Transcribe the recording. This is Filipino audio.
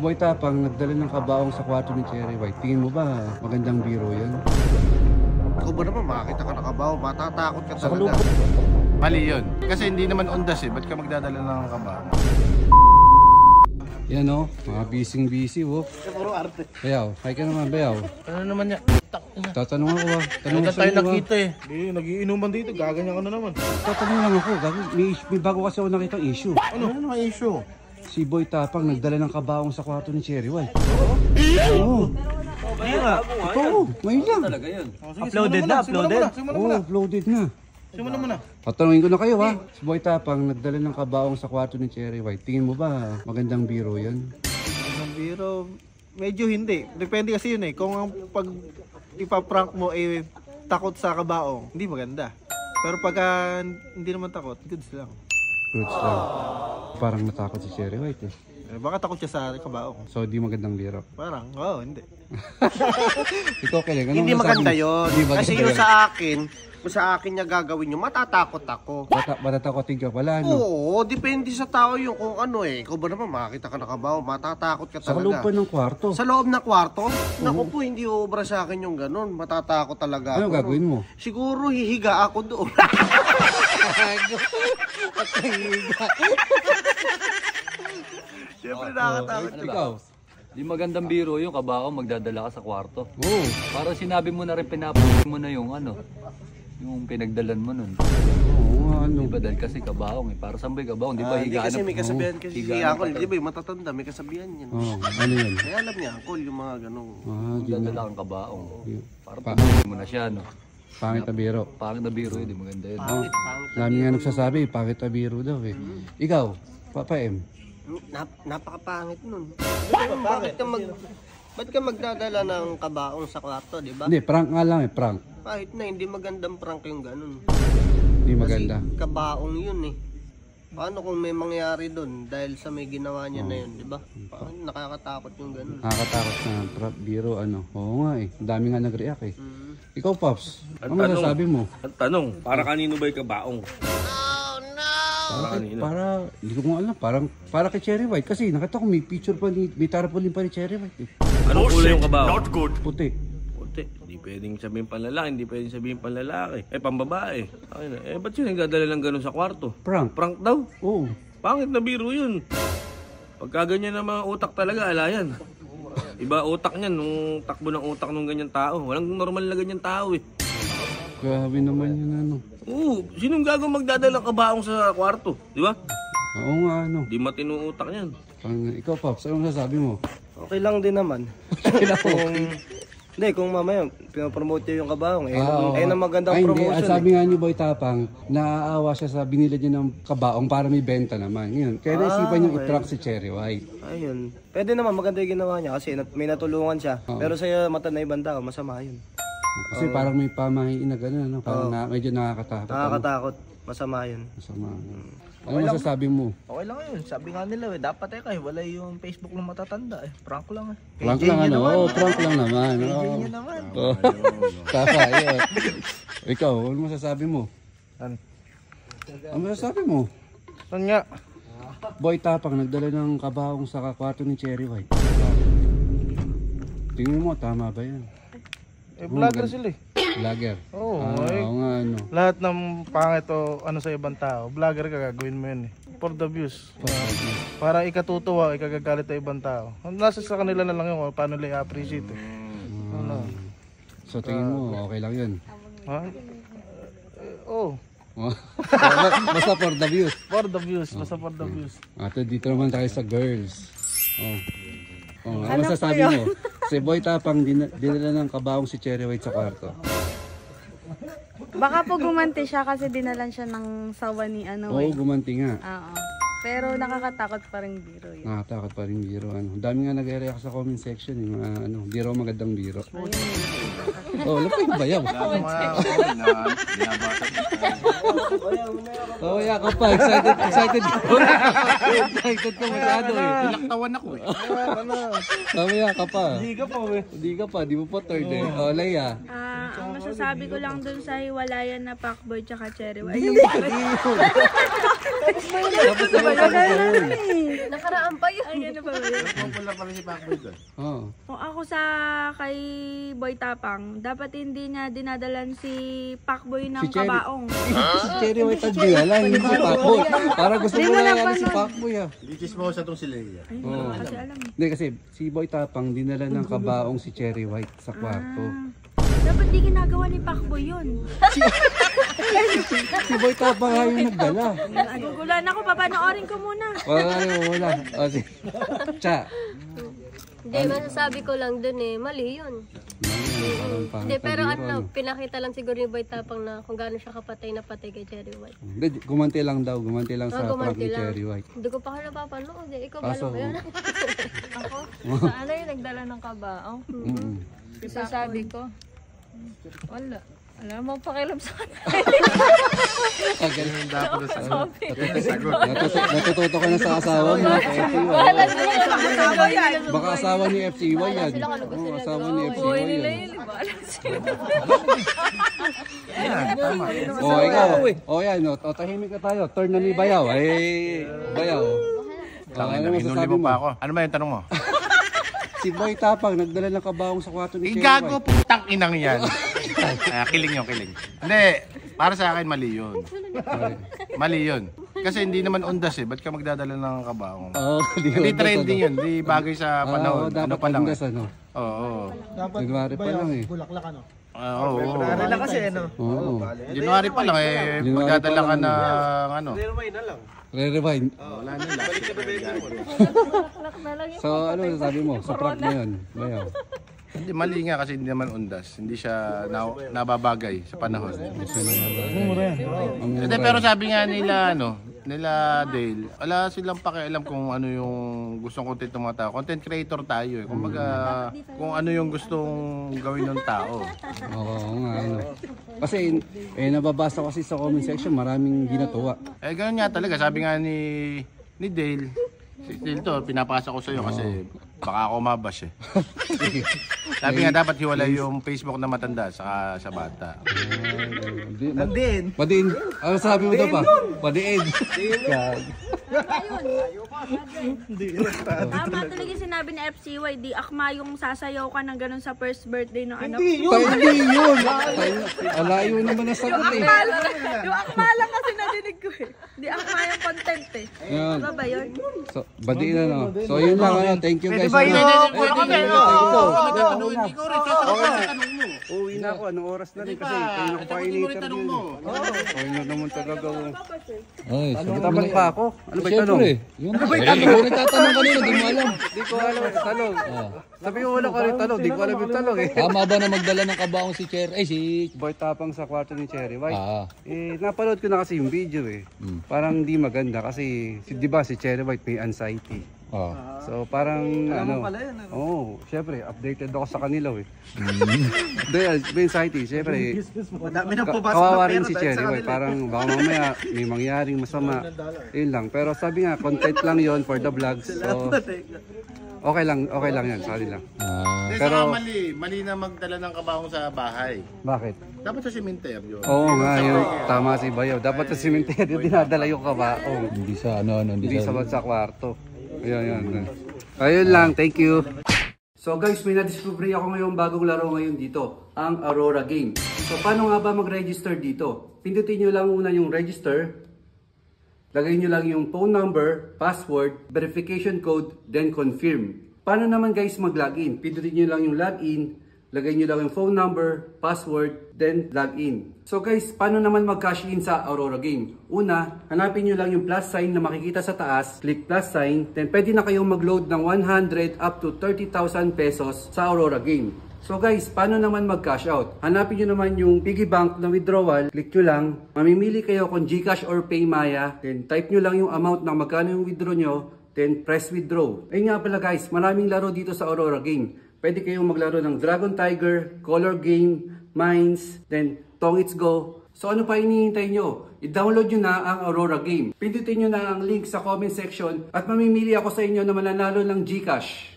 Boy Tapang, nagdala ng kabaong sa kwarto ni Cherry White. Tingin mo ba magandang biro yan? Ako ba naman makakita ka ng kabaong, matatakot ka talaga. Mali yun. Kasi hindi naman ondas eh. Ba't ka magdadala ng kabaong? Yan o, mga busy oh. Puro arte. Bayaw, hi ka naman, Bayaw. Ano naman niya? Tatanong ako Tanong Ano sa tayo iyo nakita eh. Nagiinuman dito, gaganyan ka na naman. Tatanong lang ako, may bago kasi ako nakita issue. Ano ang issue? Si Boy Tapang nagdala ng kabaong sa kwarto ni Cherry White. Oo. Hindi nga. Oo, ngayon lang. Talaga yun. Uploaded na, uploaded. Oo, uploaded na. Simulan mo na. Tatanungin ko na kayo ha. Si Boy Tapang nagdala ng kabaong sa kwarto ni Cherry White. Tingin mo ba magandang biro yan? Magandang biro, medyo hindi. Depende kasi yun eh. Kung ang pag ipaprank mo eh takot sa kabaong, hindi maganda. Pero pagka hindi naman takot, goods lang. Goods lang. Parang natakot si Cherry White eh. Baka takot siya sa kabaong. So di magandang biro. Parang, oo, hindi. Ikaw Keleng, anong Hindi masasabi maganda mo? yun. Hindi maganda Kasi yung yun. sa akin, kung sa akin niya gagawin yun, matatakot ako. Matatakotin ka pala, no? Oo, depende sa tao yung kung ano eh. Ikaw ba naman makakita ka ng kabaong, matatakot ka Sa loob talaga. pa ng kwarto. Sa loob na kwarto? Naku po, hindi obra sa akin yung ganun. Matatakot talaga Ano ako. gagawin mo? Siguro hihiga ako doon. Siyempre nakakatakot. Ikaw? Di magandang biro yung kabaong magdadala ka sa kwarto. Oo. Parang sinabi mo na rin pinapakita mo na yung ano, yung pinagdalan mo nun. Oo, ano? Di ba dahil kasi kabaong eh. Para saan ba yung kabaong? Di ba Hindi higaan kasi na- may kasabihan kasi si Higaan Uncle. na- Di ba yung matatanda, may kasabihan yan. Oo, ano yun? Kaya alam niya, Uncle, yung mga ganong... Di na. Magdadala kang kabaong. Para Pa- pag mo na siya, no? Pangit na biro. Pangit na biro yun, di maganda yun. Oh, dami nga nagsasabi, pangit na biro daw eh. Ikaw, Papa M. Napakapangit nun. Ba't ka magdadala ng kabaong sa kwarto, di ba? Hindi, prank nga lang eh, prank. Kahit na hindi magandang prank yung ganun. Hindi maganda. Kasi kabaong yun eh. Paano kung may mangyari doon dahil sa may ginawa niya na yun, di ba? Parang nakakatakot yung ganun. Nakakatakot na biro, ano. Oo nga eh, ang dami nga nag-react eh. Ikaw, Pops, ano tanong. masasabi mo? Ang tanong, para kanino ba yung kabaong? Para, hindi ko nga alam, para kay Cherry White. Kasi nakita ko may picture pa, may tarpaulin pa ni Cherry White eh. Anong kulay yung kabaong? Puti. Puti. Hindi pwedeng sabihin panlalaki, hindi pwedeng sabihin panlalaki. Pambabae. Ba't yun nagdadala ng ganun sa kwarto? Prank. Prank daw? Oo. Pangit na biro yun. Pagka ganyan na mga utak talaga, ala yan. Iba utak niyan, nung takbo ng utak ng ganyan tao. Walang normal na ganyan tao eh. Grabe naman yun ano. Oo, sinong gagawin magdadala ng kabaong sa kwarto? Di ba? Oo nga ano. Di matino utak niyan. Ikaw, Pops, ano masasabi mo? Okay lang din naman. Kung mamaya pinapromote niya yung kabaong, na magandang promotion. At sabi nga ni Boy Tapang, naaawa siya sa binila niya ng kabaong para may benta naman. Yun. Kaya naisipan niyang i-track si Cherry White. Ayun. Pwede naman, maganda yung ginawa niya kasi may natulungan siya. Pero sa mata na ibang tao, masama yun. Kasi parang may pamahiin na gano'n, no? Parang medyo nakakatakot. Nakakatakot. Masama yun. Masama. Ano masasabi mo? Okay lang yun. Sabi nga nila dapat wala yung Facebook ng matatanda Prank lang Prank lang ano? Oo, prank lang naman. Yun naman. Tama, yun. Ikaw, ano masasabi mo? Ano masasabi mo? Saan nga? Boy Tapang nagdala ng kabaong sa kwarto ni Cherry White. Tingnan mo, tama ba yan? Vlogger sila eh. Vlogger? Oo. Oo nga ano. Lahat ng pangit o ano sa ibang tao, vlogger ka, gagawin mo yun eh. For the views. Para ikatutuwa, ikagagalit sa ibang tao. Nasa sa kanila na lang yun, paano nila i-appreciate eh. Ano? So tingin mo, okay lang yun? Ha? Oo. Basta for the views. For the views, basta for the views. At dito naman tayo sa girls. Ano masasabi mo? Si Boy Tapang dinala ng kabaong si Cherry White sa kwarto. Baka po gumanti siya kasi dinalan siya ng sawa ni ano Oo, gumanti nga. Oo. Pero nakakatakot pa rin biro yun. Nakakatakot pa rin biro. Ang dami nga nag-react sa comment section. Yung mga di raw magandang biro. Oh, lapay yung bayaw. Oh, yeah ka pa. Excited ka. Excited ka masyado eh. Pinaktawan ako eh. Mamaya ka pa. Hindi ka pa eh. Hindi ka pa. Di mo pa third eh. Oh, Leia. ang masasabi ko lang dun sa hiwalayan na Pacboy tsaka Cherry White. Tapos naman sa girls. Nakaraan pa yun. Ay, ano ba yun? Popular kami si Pacboy doon. Oo. Kung ako sa kay Boy Tapang, dapat hindi niya dinadalan si Pacboy ng Si Cherry. kabaong. Si Cherry White ang dinala, hindi si Pacboy. Para gusto mo na yan si Pacboy ah. Hindi chismosa tong si Leia. Ay, hindi ko kasi alam. Hindi kasi si Boy Tapang dinala ng kabaong si Cherry White sa kwarto. Dapat di ginagawa ni Pacboy yun. Si Boy Tapang nga yung nagdala. Nagugulan ako, papanoorin ko muna. Wala. O si Cha. Hindi, masasabi ko lang dun eh, mali yun. Hindi, pero pinakita lang siguro ni Boy Tapang na kung gaano siya kapatay na patay kay Cherry White. Hindi, gumanti lang daw. Gumanti lang sa prank gumanti ni lang. Cherry White. Hindi ko pa ka napapanood eh. Ikaw Kaso, ba yun? Ako? Sa ano yung nagdala ng kabaong? Sasabi ko, wala. Wala mo pakialam sa Ganun dapat na sagot. Natututo ka na sa asawa mo. Wala sila yung asawa yan. Baka asawa ni FCY yan. Oo, asawa ni FCY nila yan. yun, di ba? Alam sila. O, ikaw. O, yan. O, tahimik na tayo. Turn na ni Bayaw. Ay, Bayaw. Ano masasabi Inulim mo? pa ako. Ano ba yung tanong mo? Si Boy Tapang nagdala ng kabaong sa kwarto ni Cherry Igago White. putang inang yan. Kiling yun, kiling. Hindi, para sa akin mali yun. Mali yun. Kasi hindi naman undas eh. Ba't ka magdadala ng kabaong? Oo, Hindi trending yun. Hindi bagay sa panahon. dapat Ano pa lang. undas, ano? Oo. January pa lang eh. Oo. Wala kasi ano. Oo. January pa lang eh. January Magdadala pa ka lang. ng ano. Re-rewind. Wala nila. So, ano sabi mo? Sa prank na yun, Bayaw. Hindi, mali nga kasi hindi naman undas. Hindi siya nababagay sa panahon. Hindi, pero sabi nga nila, nila Dale, wala silang pakialam kung ano yung gustong content ng mga tao. Content creator tayo eh. Kumbaga, kung ano yung gustong gawin ng tao. Oo nga, ano. Kasi, nababasa ko kasi sa comment section, maraming ginatuwa. Eh, ganun nga talaga. Sabi nga ni Dale, si Dale to, pinapasa ko sa'yo kasi baka ako mabash eh. Sabi nga dapat hiwalay yung Facebook na matanda sa bata. Nandin. Padiin. Ano sabi mo daw pa? Padiin. Tama talaga yung sinabi ni FCY, di akma yung sasayaw ka ng ganun sa first birthday ng anak. Hindi yun. Alayo naman ang sagot eh. Yung akma lang kasi nadinig ko eh. Di akma yung content eh. Yan. Ano ba yun? So, badiin na no. So, yun lang. Ano. Thank you guys. Uwi na ako. Anong oras na rin kasi kayo nakapainiter yun. Ay, na naman talaga. Ay, Taman pa ako. Ano ba yung tanong? Yung ikaw nagtatanong kanina, di mo alam. Di ko alam yung tanong. Sabi ko wala ka rin tanong. Di ko alam yung tanong eh. Tama ba na magdala ng kabaong si Cherry? Ay, si... Boy Tapang sa kwarto ni Cherry White. Napanood ko na kasi yung video eh. Parang di maganda kasi di ba si Cherry White may anxiety. So parang syempre updated ako sa kanila eh. May anxiety, syempre. Kawawa rin si Cherry White. Parang baka mamaya may mangyaring masama. Yun lang. Pero sabi nga content lang yon for the vlogs. So okay lang yan, sorry lang. Pero mali na magdala ng kabaong sa bahay. Bakit? Dapat sa sementeryo. Oo nga, yun. Tama si Bayaw. Dapat sa sementeryo dinadala yung kabaong. Hindi sa Hindi sa kwarto. Ayun lang, thank you. So guys, may na-discover ako ngayong bagong laro ngayon dito, ang Aurora Game. So paano nga ba mag-register dito? Pindutin nyo lang una yung register, lagay nyo lang yung phone number, password, verification code, then confirm. Paano naman guys mag-login? Pindutin nyo lang yung login, lagay nyo lang yung phone number, password, then login. So guys, paano naman mag-cash in sa Aurora Game? Una, hanapin nyo lang yung plus sign na makikita sa taas, click plus sign, then pwede na kayong mag-load ng 100 up to 30,000 pesos sa Aurora Game. So guys, paano naman mag-cash out? Hanapin nyo naman yung piggy bank na withdrawal, click nyo lang, mamimili kayo kung GCash or PayMaya, then type nyo lang yung amount ng magkano yung withdraw nyo, then press withdraw. Ayun nga pala guys, maraming laro dito sa Aurora Game. Pwede kayong maglaro ng Dragon Tiger, Color Game, Mines, then Tong It's Go. So ano pa hinihintay nyo? I-download nyo na ang Aurora Game. Pindutin nyo na ang link sa comment section at mamimili ako sa inyo na mananalo ng GCash.